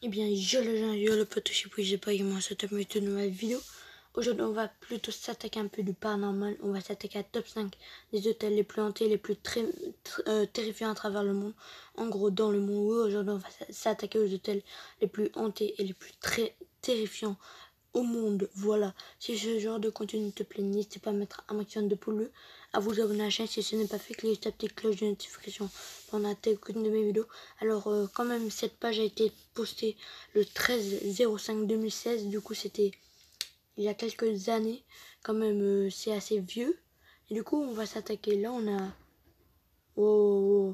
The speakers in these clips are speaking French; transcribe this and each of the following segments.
Eh bien, yo le pote, je sais pas, j'ai pas également cette nouvelle vidéo. Aujourd'hui, on va plutôt s'attaquer un peu du paranormal. On va s'attaquer à top 5 des hôtels les plus hantés, les plus terrifiants à travers le monde. En gros, dans le monde, oui, aujourd'hui, on va s'attaquer aux hôtels les plus hantés et les plus terrifiants au monde. Voilà, si ce genre de contenu te plaît, n'hésitez pas à mettre un maximum de pouces bleus, à vous abonner à la chaîne si ce n'est pas fait, cliquez sur la petite cloche de notification pour ne rater aucune de mes vidéos. Alors quand même, cette page a été postée le 13/05/2016, du coup c'était il y a quelques années, quand même c'est assez vieux. Et du coup on va s'attaquer, là on a on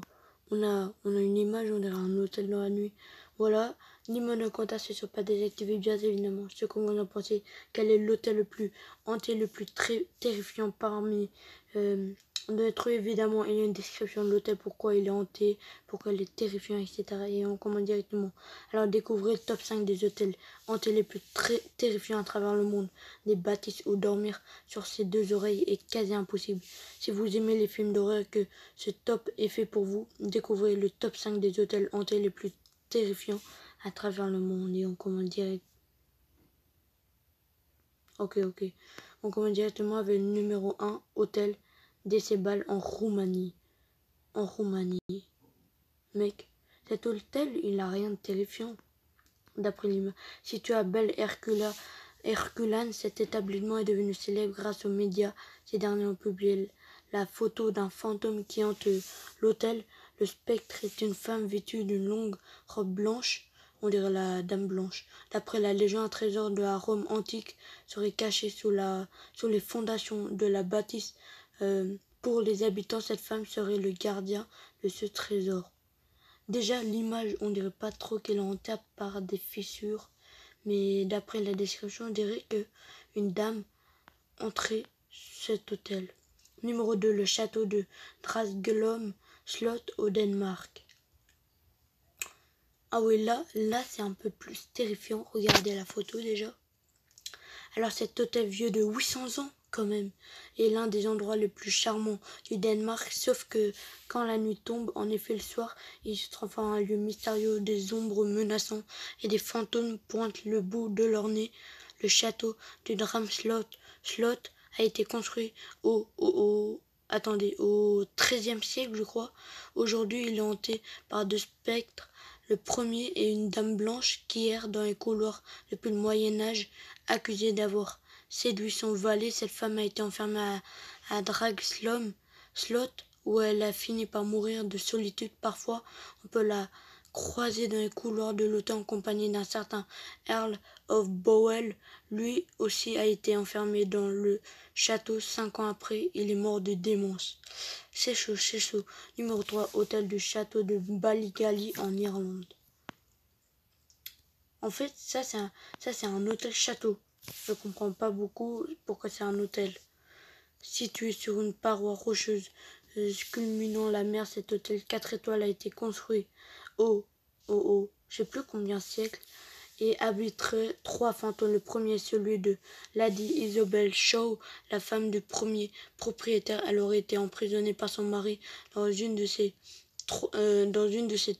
a une image, on dirait un hôtel dans la nuit. Voilà, Limon Contact, ce ne sont pas désactivé, bien évidemment. Ce que vous en pensez, quel est l'hôtel le plus hanté, le plus terrifiant parmi d'autres, évidemment, il y a une description de l'hôtel, pourquoi il est hanté, pourquoi il est terrifiant, etc. Et on commande directement. Alors découvrez le top 5 des hôtels hantés les plus terrifiants à travers le monde. Des bâtisses où dormir sur ses deux oreilles est quasi impossible. Si vous aimez les films d'horreur, que ce top est fait pour vous, découvrez le top 5 des hôtels hantés les plus terrifiants à travers le monde. Et on commande direct. Ok. On commande directement avec le numéro 1, hôtel Decebal en Roumanie. En Roumanie. Mec, cet hôtel, il a rien de terrifiant. D'après l'image. Situé à Bel Herculan, cet établissement est devenu célèbre grâce aux médias. Ces derniers ont publié la photo d'un fantôme qui hante l'hôtel. Le spectre est une femme vêtue d'une longue robe blanche, on dirait la Dame Blanche. D'après la légende, un trésor de la Rome antique serait caché sous les fondations de la bâtisse. Pour les habitants, cette femme serait le gardien de ce trésor. Déjà, l'image, on dirait pas trop qu'elle est hantée par des fissures, mais d'après la description, on dirait que une dame entrait cet hôtel. Numéro 2, le château de Drasgelom Slot au Danemark. Ah oui, là c'est un peu plus terrifiant. Regardez la photo déjà. Alors cet hôtel vieux de 800 ans quand même est l'un des endroits les plus charmants du Danemark, sauf que quand la nuit tombe, en effet le soir, il se transforme en un lieu mystérieux, des ombres menaçantes et des fantômes pointent le bout de leur nez. Le château de Dramslot a été construit au XIIIe siècle, je crois. Aujourd'hui, il est hanté par deux spectres. Le premier est une dame blanche qui erre dans les couloirs depuis le Moyen-Âge, accusée d'avoir séduit son valet. Cette femme a été enfermée à Dragslom Slot, où elle a fini par mourir de solitude. Parfois, on peut la croiser dans les couloirs de l'hôtel en compagnie d'un certain Earl of Bowell. Lui aussi a été enfermé dans le château 5 ans après. Il est mort de démence. C'est chaud. Numéro 3, hôtel du château de Ballygally en Irlande. En fait, ça c'est un hôtel château. Je comprends pas beaucoup pourquoi c'est un hôtel. Situé sur une paroi rocheuse culminant la mer, cet hôtel 4 étoiles a été construit je sais plus combien de siècles, et habiterait 3 fantômes. Le premier est celui de Lady Isabel Shaw, la femme du premier propriétaire. Elle aurait été emprisonnée par son mari dans une de ses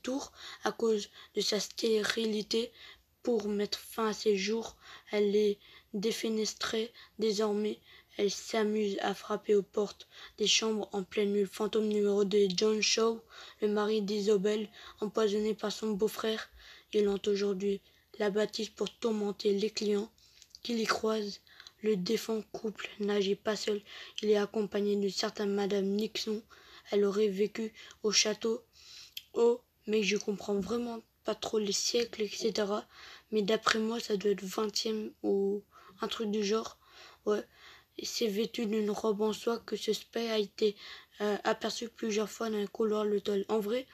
tours à cause de sa stérilité. Pour mettre fin à ses jours, elle les défenestrait. Désormais, elle s'amuse à frapper aux portes des chambres en pleine nuit. Le fantôme numéro 2 est John Shaw, le mari d'Isabelle, empoisonné par son beau-frère. Il hante aujourd'hui la bâtisse pour tourmenter les clients qui l'y croisent. Le défunt couple n'agit pas seul, il est accompagné d'une certaine Madame Nixon. Elle aurait vécu au château. Mais je comprends vraiment pas trop les siècles, etc. Mais d'après moi, ça doit être 20e ou un truc du genre. Ouais. C'est vêtu d'une robe en soie que ce spectre a été aperçu plusieurs fois dans les couloirs de l'hôtel. En vrai,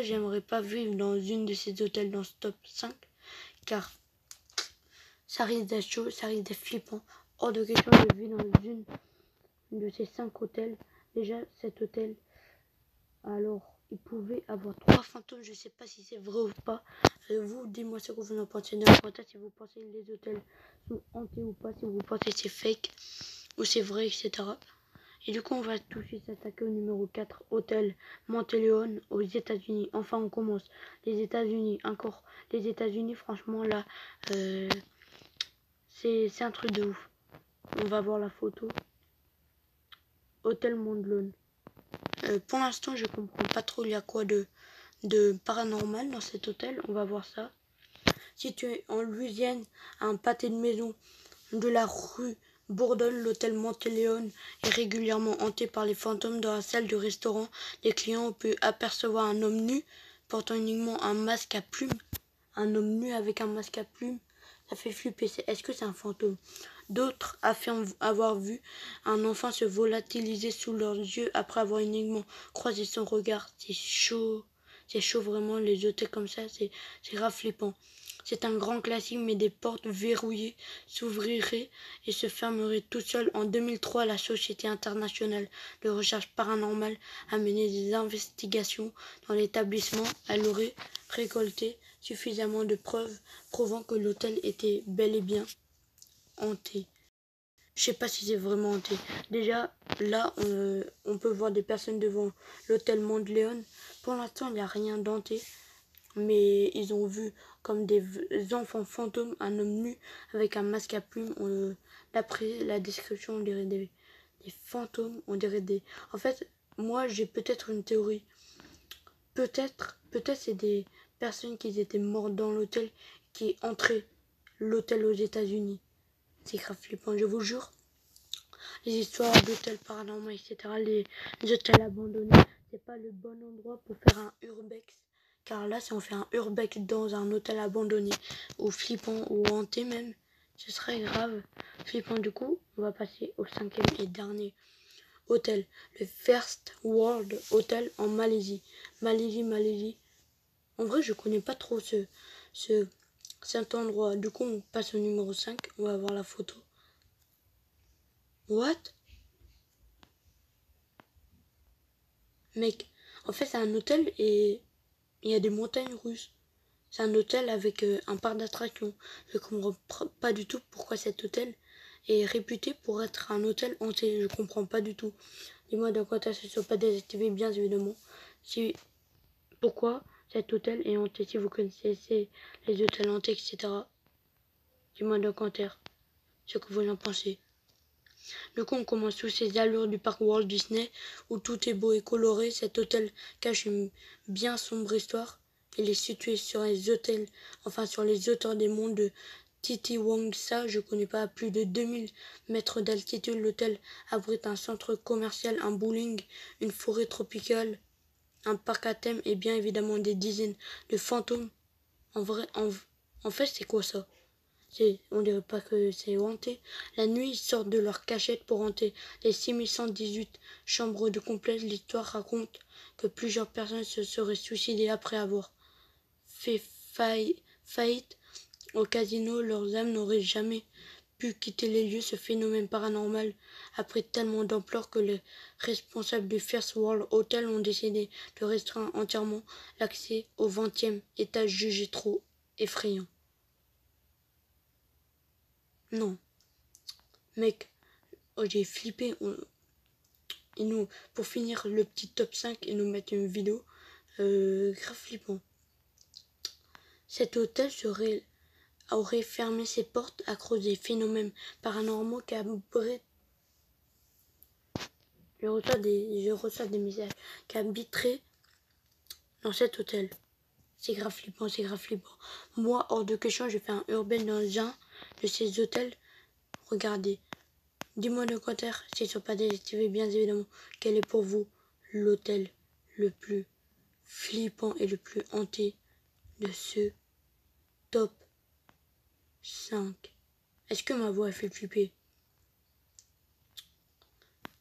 j'aimerais pas vivre dans une de ces hôtels dans ce top 5, car ça risque d'être chaud, ça risque d'être flippant. Hors de question de vivre dans une de ces 5 hôtels. Déjà, cet hôtel, alors, il pouvait avoir 3 fantômes. Je sais pas si c'est vrai ou pas. Vous, dis-moi ce que vous en pensez dans les commentaires, si vous pensez que les hôtels sont hantés ou pas, si vous pensez que c'est fake ou c'est vrai, etc. Et du coup, on va tout de suite s'attaquer au numéro 4, Hôtel Monteleone aux États-Unis. Enfin, on commence. Les États-Unis, encore. Les États-Unis, franchement, là, c'est un truc de ouf. On va voir la photo. Hôtel Monteleone. Pour l'instant, je comprends pas trop il y a quoi de paranormal dans cet hôtel. On va voir ça. Situé en Louisiane, à un pâté de maison de la rue Bourdon, l'hôtel Monteleone est régulièrement hanté par les fantômes. Dans la salle du restaurant, les clients ont pu apercevoir un homme nu portant uniquement un masque à plumes. Un homme nu avec un masque à plumes, ça fait flipper. Est-ce que c'est un fantôme? D'autres affirment avoir vu un enfant se volatiliser sous leurs yeux après avoir uniquement croisé son regard. C'est chaud vraiment, les hôtels comme ça, c'est grave flippant. C'est un grand classique, mais des portes verrouillées s'ouvriraient et se fermeraient tout seules. En 2003, la Société internationale de recherche paranormale a mené des investigations dans l'établissement. Elle aurait récolté suffisamment de preuves prouvant que l'hôtel était bel et bien hanté. Je sais pas si c'est vraiment hanté. Déjà, là, on peut voir des personnes devant l'hôtel Monteleone. Pour l'instant, il n'y a rien d'hanté. Mais ils ont vu comme des enfants fantômes un homme nu avec un masque à plumes. D'après la description, on dirait des fantômes. On dirait des... En fait, moi, j'ai peut-être une théorie. Peut-être c'est des personnes qui étaient mortes dans l'hôtel qui entraient l'hôtel aux États-Unis. C'est grave flippant, je vous jure. Les histoires d'hôtels paranormaux, etc., les hôtels abandonnés, c'est pas le bon endroit pour faire un urbex. Car là, si on fait un urbex dans un hôtel abandonné, ou flippant, ou hanté même, ce serait grave flippant. Du coup, on va passer au 5e et dernier hôtel, le First World Hotel en Malaisie. Malaisie. En vrai, je connais pas trop cet endroit. Du coup, on passe au numéro 5. On va voir la photo. What? Mec, en fait, c'est un hôtel et il y a des montagnes russes. C'est un hôtel avec un parc d'attractions. Je comprends pas du tout pourquoi cet hôtel est réputé pour être un hôtel hanté. Je comprends pas du tout. Dis-moi de quoi ça ne soit pas désactivé, bien évidemment. Pourquoi cet hôtel est hanté? Si vous connaissez les hôtels hantés, etc. Dis-moi dans les commentaires ce que vous en pensez. Du coup, on commence sous ces allures du parc Walt Disney, où tout est beau et coloré. Cet hôtel cache une bien sombre histoire. Il est situé sur les hauteurs des monts de Titiwangsa. Je connais pas, à plus de 2000 mètres d'altitude. L'hôtel abrite un centre commercial, un bowling, une forêt tropicale, un parc à thème et bien évidemment des dizaines de fantômes. En fait, c'est quoi ça? On dirait pas que c'est hanté. La nuit, ils sortent de leur cachette pour hanter les 6118 chambres de complexe. L'histoire raconte que plusieurs personnes se seraient suicidées après avoir fait faillite au casino. Leurs âmes n'auraient jamais pu quitter les lieux. Ce phénomène paranormal a pris tellement d'ampleur que les responsables du First World Hotel ont décidé de restreindre entièrement l'accès au 20e étage jugé trop effrayant. Non, mec, oh, j'ai flippé. Pour finir le petit top 5, ils nous mettent une vidéo grave flippant. Cet hôtel aurait fermé ses portes à cause des phénomènes paranormaux qui abritent. Je reçois des messages qui habiteraient dans cet hôtel. C'est grave flippant. Moi, hors de question, je fais un urbain dans un de ces hôtels. Regardez. Dis-moi dans les commentaires si ils sont pas désactivés, bien évidemment. Quel est pour vous l'hôtel le plus flippant et le plus hanté de ce top 5? Est-ce que ma voix a fait flipper?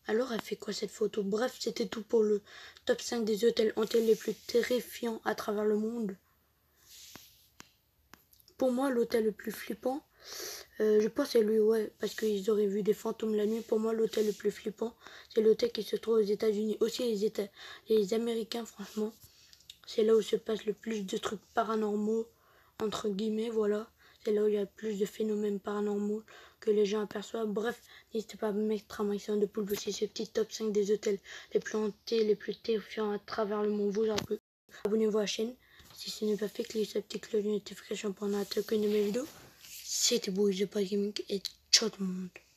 Alors elle fait quoi cette photo? Bref, c'était tout pour le top 5 des hôtels hantés les plus terrifiants à travers le monde. Pour moi, l'hôtel le plus flippant, je pense c'est lui, ouais, parce qu'ils auraient vu des fantômes la nuit. Pour moi, l'hôtel le plus flippant, c'est l'hôtel qui se trouve aux États-Unis. Aussi, les Américains, franchement, c'est là où se passe le plus de trucs paranormaux, entre guillemets, voilà. c'est là où il y a le plus de phénomènes paranormaux que les gens aperçoivent. Bref, n'hésitez pas à mettre un maximum de pouces aussi ce petit top 5 des hôtels les plus hantés, les plus terrifiants à travers le monde. Vous en peu. Abonnez-vous à la chaîne. Si ce n'est pas fait, cliquez sur la petite cloche de notification pour ne rater aucune de mes vidéos. C'était Bouygues de Gaming et ciao tout le monde.